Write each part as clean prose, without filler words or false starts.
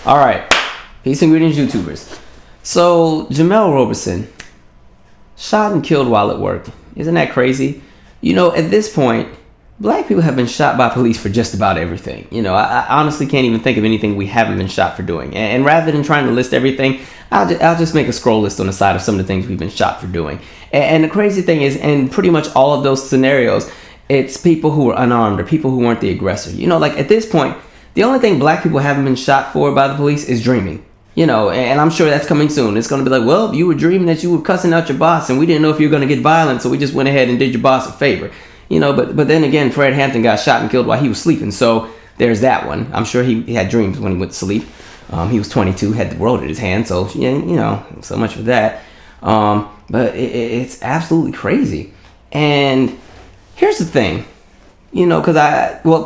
All right. Peace and greetings, YouTubers. So, Jemel Roberson, shot and killed while at work. Isn't that crazy? You know, at this point, black people have been shot by police for just about everything. You know, I honestly can't even think of anything we haven't been shot for doing. And rather than trying to list everything, I'll just make a scroll list on the side of some of the things we've been shot for doing. And the crazy thing is, in pretty much all of those scenarios, it's people who were unarmed or people who weren't the aggressor. You know, like at this point, the only thing black people haven't been shot for by the police is dreaming. You know, and I'm sure that's coming soon. It's going to be like, well, you were dreaming that you were cussing out your boss and we didn't know if you were going to get violent, so we just went ahead and did your boss a favor. You know, but then again, Fred Hampton got shot and killed while he was sleeping, so there's that one. I'm sure he had dreams when he went to sleep. He was 22, had the world in his hand, so, you know, so much for that. But it's absolutely crazy. And here's the thing, you know, because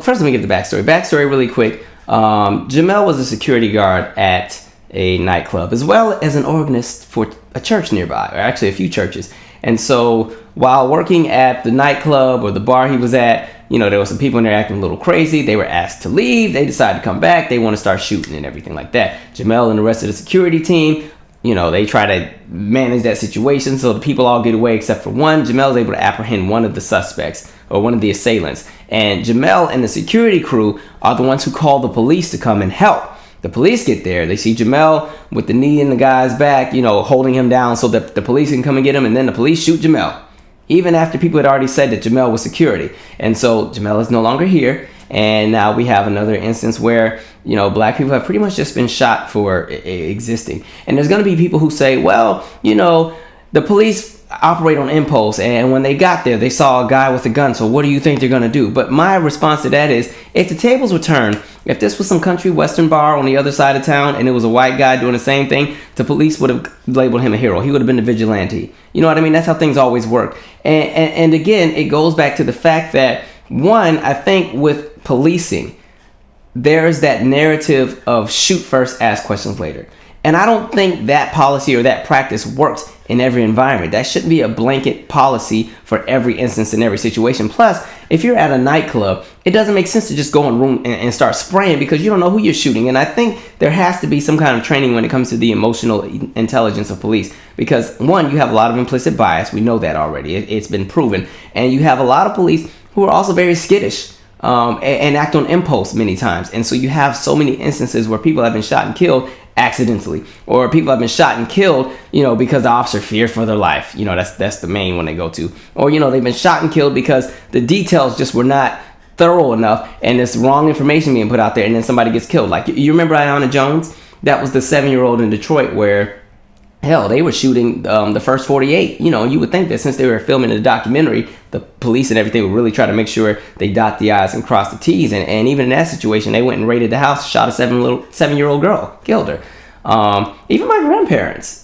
first let me give the backstory. Backstory really quick. Jemel was a security guard at a nightclub, as well as an organist for a church nearby, or actually a few churches. And so while working at the nightclub or the bar he was at, you know, there were some people in there acting a little crazy. They were asked to leave. They decided to come back. They want to start shooting and everything like that. Jemel and the rest of the security team, you know, they try to manage that situation so the people all get away except for one. Jamel's able to apprehend one of the suspects or one of the assailants. And Jemel and the security crew are the ones who call the police to come and help. The police get there. They see Jemel with the knee in the guy's back, you know, holding him down so that the police can come and get him. And then the police shoot Jemel, even after people had already said that Jemel was security. And so Jemel is no longer here. And now we have another instance where, you know, black people have pretty much just been shot for existing. And there's going to be people who say, well, you know, the police operate on impulse, and when they got there, they saw a guy with a gun, so what do you think they're going to do? But my response to that is, if the tables were turned, if this was some country western bar on the other side of town and it was a white guy doing the same thing, the police would have labeled him a hero. He would have been a vigilante. You know what I mean? That's how things always work. And again, it goes back to the fact that, one, I think with policing, there's that narrative of shoot first, ask questions later. And I don't think that policy or that practice works in every environment. That shouldn't be a blanket policy for every instance in every situation. Plus, if you're at a nightclub, it doesn't make sense to just go in a room and start spraying because you don't know who you're shooting. And I think there has to be some kind of training when it comes to the emotional intelligence of police. Because, one, you have a lot of implicit bias. We know that already. It's been proven. And you have a lot of police who are also very skittish. And act on impulse many times. And so you have so many instances where people have been shot and killed accidentally, or people have been shot and killed, you know, because the officer feared for their life. You know, that's the main one they go to. Or, you know, they've been shot and killed because the details just were not thorough enough and there's wrong information being put out there and then somebody gets killed. Like, you remember Ayanna Jones? That was the 7-year-old in Detroit where, hell, they were shooting the first 48. You know, you would think that since they were filming the documentary, the police and everything would really try to make sure they dot the I's and cross the T's. And even in that situation, they went and raided the house, shot a 7-year-old girl, killed her. Even my grandparents,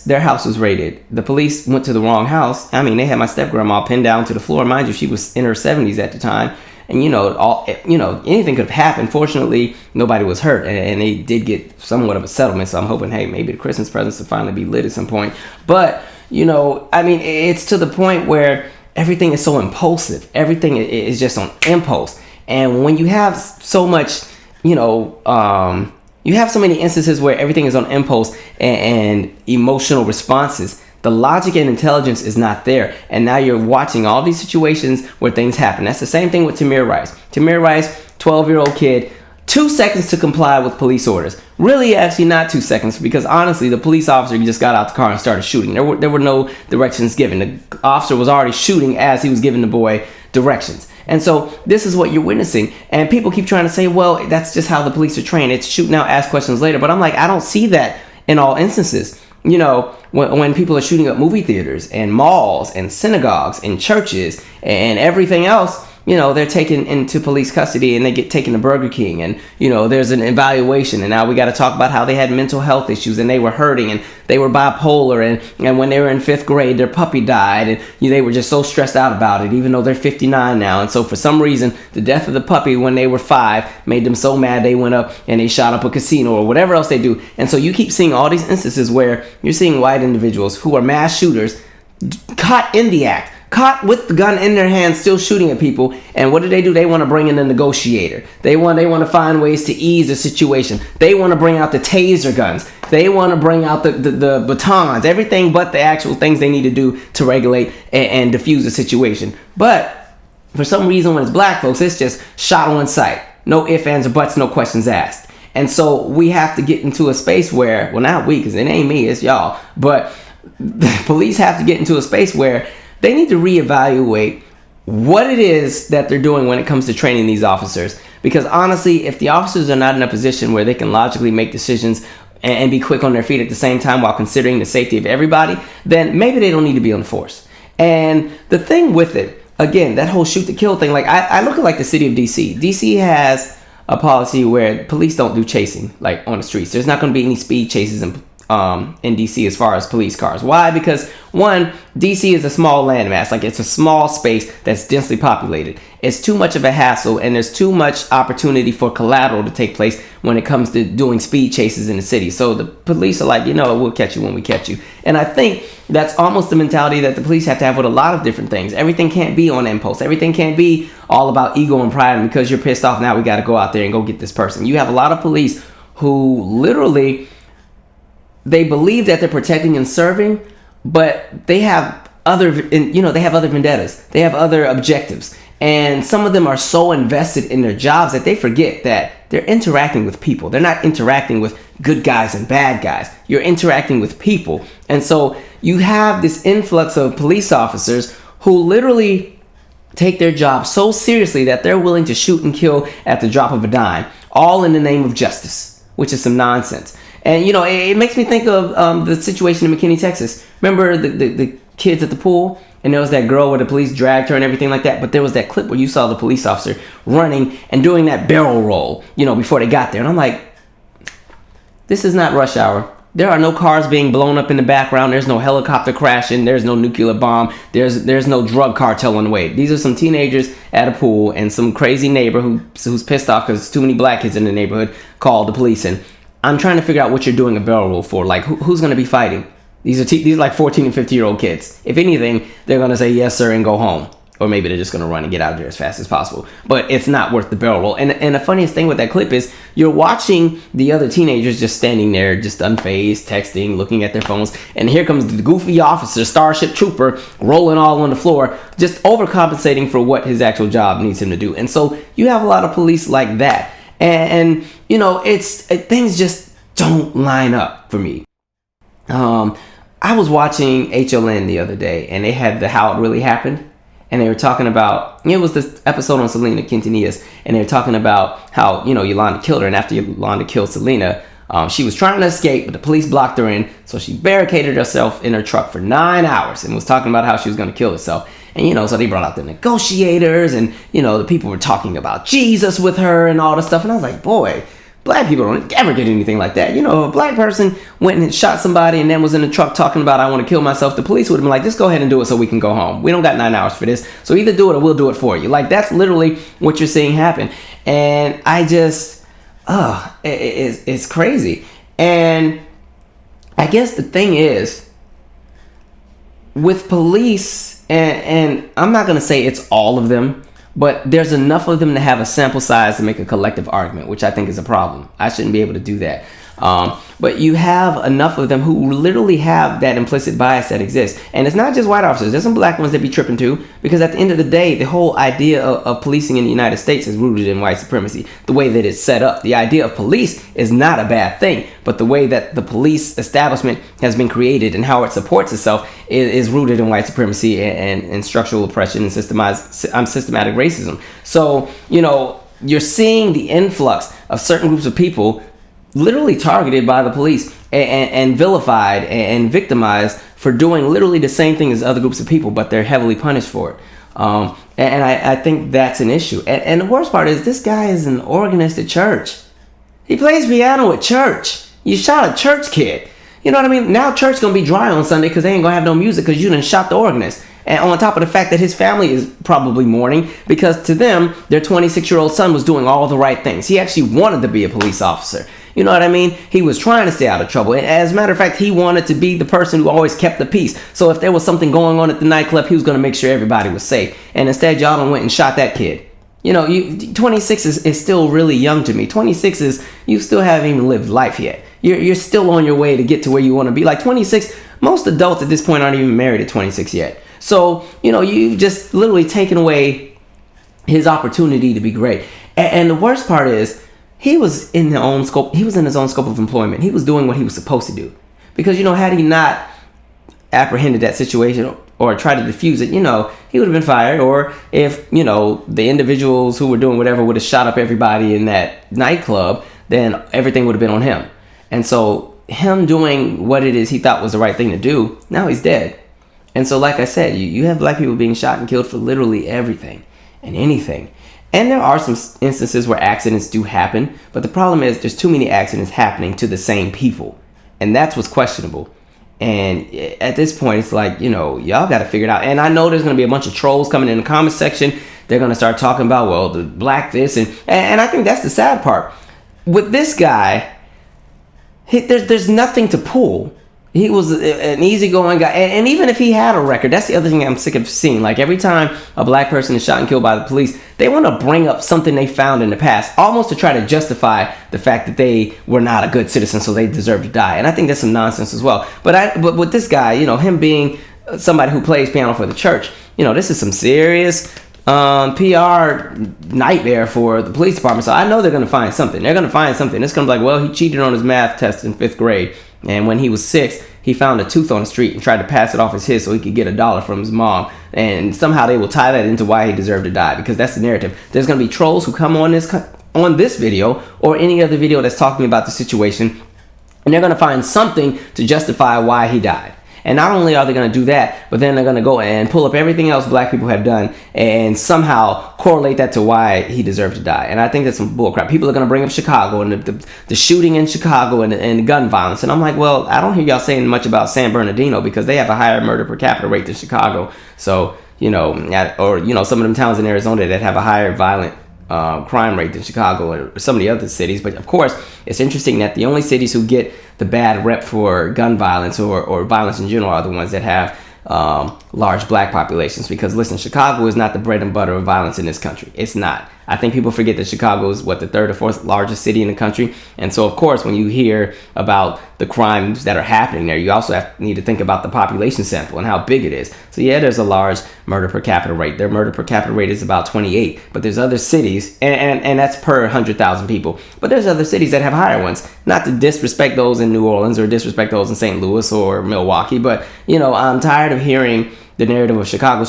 their house was raided. The police went to the wrong house. I mean, they had my step-grandma pinned down to the floor. Mind you, she was in her 70s at the time. And, you know, anything could have happened. Fortunately, nobody was hurt. And they did get somewhat of a settlement. So I'm hoping, hey, maybe the Christmas presents will finally be lit at some point. But, you know, I mean, it's to the point where everything is so impulsive. Everything is just on impulse. And when you have so much, you know, you have so many instances where everything is on impulse and emotional responses, the logic and intelligence is not there. And now you're watching all these situations where things happen. That's the same thing with Tamir Rice. Tamir Rice, 12-year-old kid, 2 seconds to comply with police orders. Really, actually not 2 seconds, because honestly, the police officer just got out the car and started shooting. There were no directions given. The officer was already shooting as he was giving the boy directions. And so this is what you're witnessing. And people keep trying to say, well, that's just how the police are trained. It's shoot now, ask questions later. But I'm like, I don't see that in all instances. You know, when people are shooting up movie theaters and malls and synagogues and churches and everything else, you know, they're taken into police custody and they get taken to Burger King, and, you know, there's an evaluation, and now we got to talk about how they had mental health issues and they were hurting and they were bipolar, and when they were in 5th grade, their puppy died, and they were just so stressed out about it, even though they're 59 now. And so for some reason, the death of the puppy when they were 5 made them so mad they went up and they shot up a casino or whatever else they do. And so you keep seeing all these instances where you're seeing white individuals who are mass shooters caught in the act, caught with the gun in their hand, still shooting at people. And what do? They want to bring in a negotiator. They want to find ways to ease the situation. They want to bring out the taser guns. They want to bring out the batons, everything but the actual things they need to do to regulate and diffuse the situation. But for some reason, when it's black folks, it's just shot on sight. No ifs, ands, or buts, no questions asked. And so we have to get into a space where, well, not we, because it ain't me, it's y'all, but the police have to get into a space where they need to reevaluate what it is that they're doing when it comes to training these officers. Because honestly, if the officers are not in a position where they can logically make decisions and be quick on their feet at the same time while considering the safety of everybody, then maybe they don't need to be on the force. And the thing with it, again, that whole shoot to kill thing, like I look at like the city of DC. DC has a policy where police don't do chasing like on the streets. There's not going to be any speed chases in DC as far as police cars. Why? Because one, DC is a small landmass. Like, it's a small space that's densely populated. It's too much of a hassle, and there's too much opportunity for collateral to take place when it comes to doing speed chases in the city. So the police are like, we'll catch you when we catch you. And I think that's almost the mentality that the police have to have with a lot of different things. Everything can't be on impulse. Everything can't be all about ego and pride, and because you're pissed off, now we got to go out there and go get this person. You have a lot of police who literally, they believe that they're protecting and serving, but they have other vendettas. They have other objectives. And some of them are so invested in their jobs that they forget that they're interacting with people. They're not interacting with good guys and bad guys. You're interacting with people. And so you have this influx of police officers who literally take their job so seriously that they're willing to shoot and kill at the drop of a dime, all in the name of justice, which is some nonsense. And, it makes me think of the situation in McKinney, Texas. Remember the kids at the pool? And there was that girl where the police dragged her and everything like that. But there was that clip where you saw the police officer running and doing that barrel roll, before they got there. And I'm like, this is not rush hour. There are no cars being blown up in the background. There's no helicopter crashing. There's no nuclear bomb. There's no drug cartel on the way. These are some teenagers at a pool, and some crazy neighbor who's pissed off because too many black kids in the neighborhood called the police. And I'm trying to figure out what you're doing a barrel roll for. Like, who's going to be fighting? These are like 14 and 50-year-old kids. If anything, they're going to say yes, sir, and go home. Or maybe they're just going to run and get out of there as fast as possible. But it's not worth the barrel roll. And the funniest thing with that clip is you're watching the other teenagers just standing there, just unfazed, texting, looking at their phones. And here comes the goofy officer, Starship Trooper, rolling all on the floor, just overcompensating for what his actual job needs him to do. And so you have a lot of police like that. And things just don't line up for me. I was watching HLN the other day, and they had the How It Really Happened, and they were talking about, it was this episode on Selena Quintanillas, and they were talking about how, Yolanda killed her, and after Yolanda killed Selena, she was trying to escape, but the police blocked her in, so she barricaded herself in her truck for 9 hours and was talking about how she was going to kill herself. And, so they brought out the negotiators, and, the people were talking about Jesus with her and all this stuff, and I was like, boy, black people don't ever get anything like that. If a black person went and shot somebody and then was in the truck talking about, I want to kill myself, the police would have been like, just go ahead and do it so we can go home. We don't got 9 hours for this. So either do it or we'll do it for you. Like, that's literally what you're seeing happen. And I just, it's crazy. And I guess the thing is, with police, and I'm not going to say it's all of them, but there's enough of them to have a sample size to make a collective argument, which I think is a problem. I shouldn't be able to do that. But you have enough of them who literally have that implicit bias that exists. And it's not just white officers. There's some black ones that be tripping too. Because at the end of the day, the whole idea of policing in the United States is rooted in white supremacy. The way that it's set up. The idea of police is not a bad thing. But the way that the police establishment has been created and how it supports itself is rooted in white supremacy and structural oppression and systematic racism. So, you're seeing the influx of certain groups of people literally targeted by the police and vilified and victimized for doing literally the same thing as other groups of people, but they're heavily punished for it. And I think that's an issue. And the worst part is this guy is an organist at church. He plays piano at church. You shot a church kid. You know what I mean? Now church going to be dry on Sunday because they ain't going to have no music because you done shot the organist. And on top of the fact that his family is probably mourning because to them, their 26-year-old son was doing all the right things. He actually wanted to be a police officer. You know what I mean? He was trying to stay out of trouble. And as a matter of fact, he wanted to be the person who always kept the peace. So if there was something going on at the nightclub, he was going to make sure everybody was safe. And instead, y'all done went and shot that kid. 26 is still really young to me. 26 is, you still haven't even lived life yet. You're still on your way to get to where you want to be. Like 26, most adults at this point aren't even married at 26 yet. So, you've just literally taken away his opportunity to be great. And the worst part is, he was in his own scope. He was in his own scope of employment. He was doing what he was supposed to do. Because, had he not apprehended that situation or tried to defuse it, he would have been fired. Or if, the individuals who were doing whatever would have shot up everybody in that nightclub, then everything would have been on him. And so him doing what it is he thought was the right thing to do, now he's dead. And so, like I said, you have black people being shot and killed for literally everything and anything. And there are some instances where accidents do happen, but the problem is there's too many accidents happening to the same people. And that's what's questionable. And at this point, it's like, y'all got to figure it out. And I know there's going to be a bunch of trolls coming in the comment section. They're going to start talking about, well, the black this. And I think that's the sad part. With this guy, there's nothing to pull. He was an easygoing guy. And even if he had a record, that's the other thing I'm sick of seeing. Like every time a black person is shot and killed by the police, they want to bring up something they found in the past, almost to try to justify the fact that they were not a good citizen, so they deserve to die. And I think that's some nonsense as well. But with this guy, him being somebody who plays piano for the church, this is some serious PR nightmare for the police department. So I know they're going to find something. They're going to find something. It's going to be like, well, he cheated on his math test in 5th grade. And when he was 6, he found a tooth on the street and tried to pass it off as his so he could get $1 from his mom. And somehow they will tie that into why he deserved to die, because that's the narrative. There's going to be trolls who come on this video or any other video that's talking about the situation, and they're going to find something to justify why he died. And not only are they going to do that, but then they're going to go and pull up everything else black people have done and somehow correlate that to why he deserved to die. And I think that's some bullcrap. People are going to bring up Chicago and the shooting in Chicago and the gun violence. And I'm like, well, I don't hear y'all saying much about San Bernardino because they have a higher murder per capita rate than Chicago. So, or some of them towns in Arizona that have a higher violent crime rate than Chicago or some of the other cities. But of course, it's interesting that the only cities who get the bad rep for gun violence or violence in general are the ones that have large black populations. Because listen, Chicago is not the bread and butter of violence in this country. It's not. I think people forget that Chicago is the 3rd or 4th largest city in the country. And so, of course, when you hear about the crimes that are happening there, you also need to think about the population sample and how big it is. So, yeah, there's a large murder per capita rate. Their murder per capita rate is about 28. But there's other cities, and that's per 100,000 people. But there's other cities that have higher ones. Not to disrespect those in New Orleans or disrespect those in St. Louis or Milwaukee. But, I'm tired of hearing the narrative of Chicago.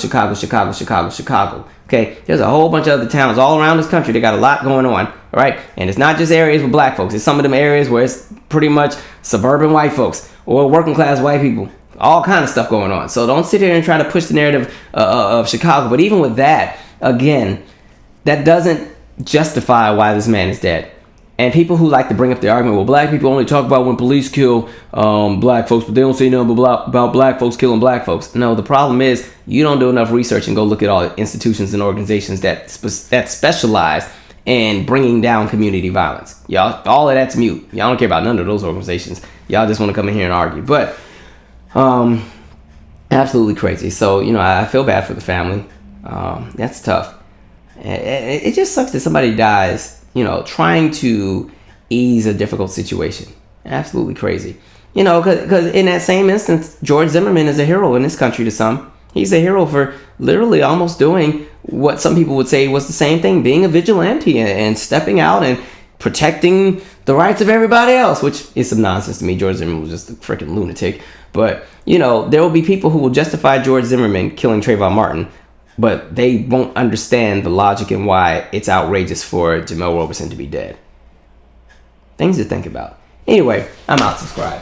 Okay, there's a whole bunch of other towns all around this country that got a lot going on, all right? And it's not just areas with black folks. It's some of them areas where it's pretty much suburban white folks or working class white people. All kind of stuff going on. So don't sit here and try to push the narrative of Chicago. But even with that, again, that doesn't justify why this man is dead. And people who like to bring up the argument, well, black people only talk about when police kill black folks, but they don't say nothing about black folks killing black folks. No, the problem is you don't do enough research and go look at all the institutions and organizations that specialize in bringing down community violence. Y'all, all of that's mute. Y'all don't care about none of those organizations. Y'all just want to come in here and argue. But absolutely crazy. So, I feel bad for the family. That's tough. It just sucks that somebody dies, trying to ease a difficult situation. Absolutely crazy. Because in that same instance, George Zimmerman is a hero in this country to some. He's a hero for literally almost doing what some people would say was the same thing, being a vigilante and stepping out and protecting the rights of everybody else, which is some nonsense to me. George Zimmerman was just a freaking lunatic. But, there will be people who will justify George Zimmerman killing Trayvon Martin, but they won't understand the logic and why it's outrageous for Jemel Roberson to be dead. Things to think about. Anyway, I'm out. Subscribe.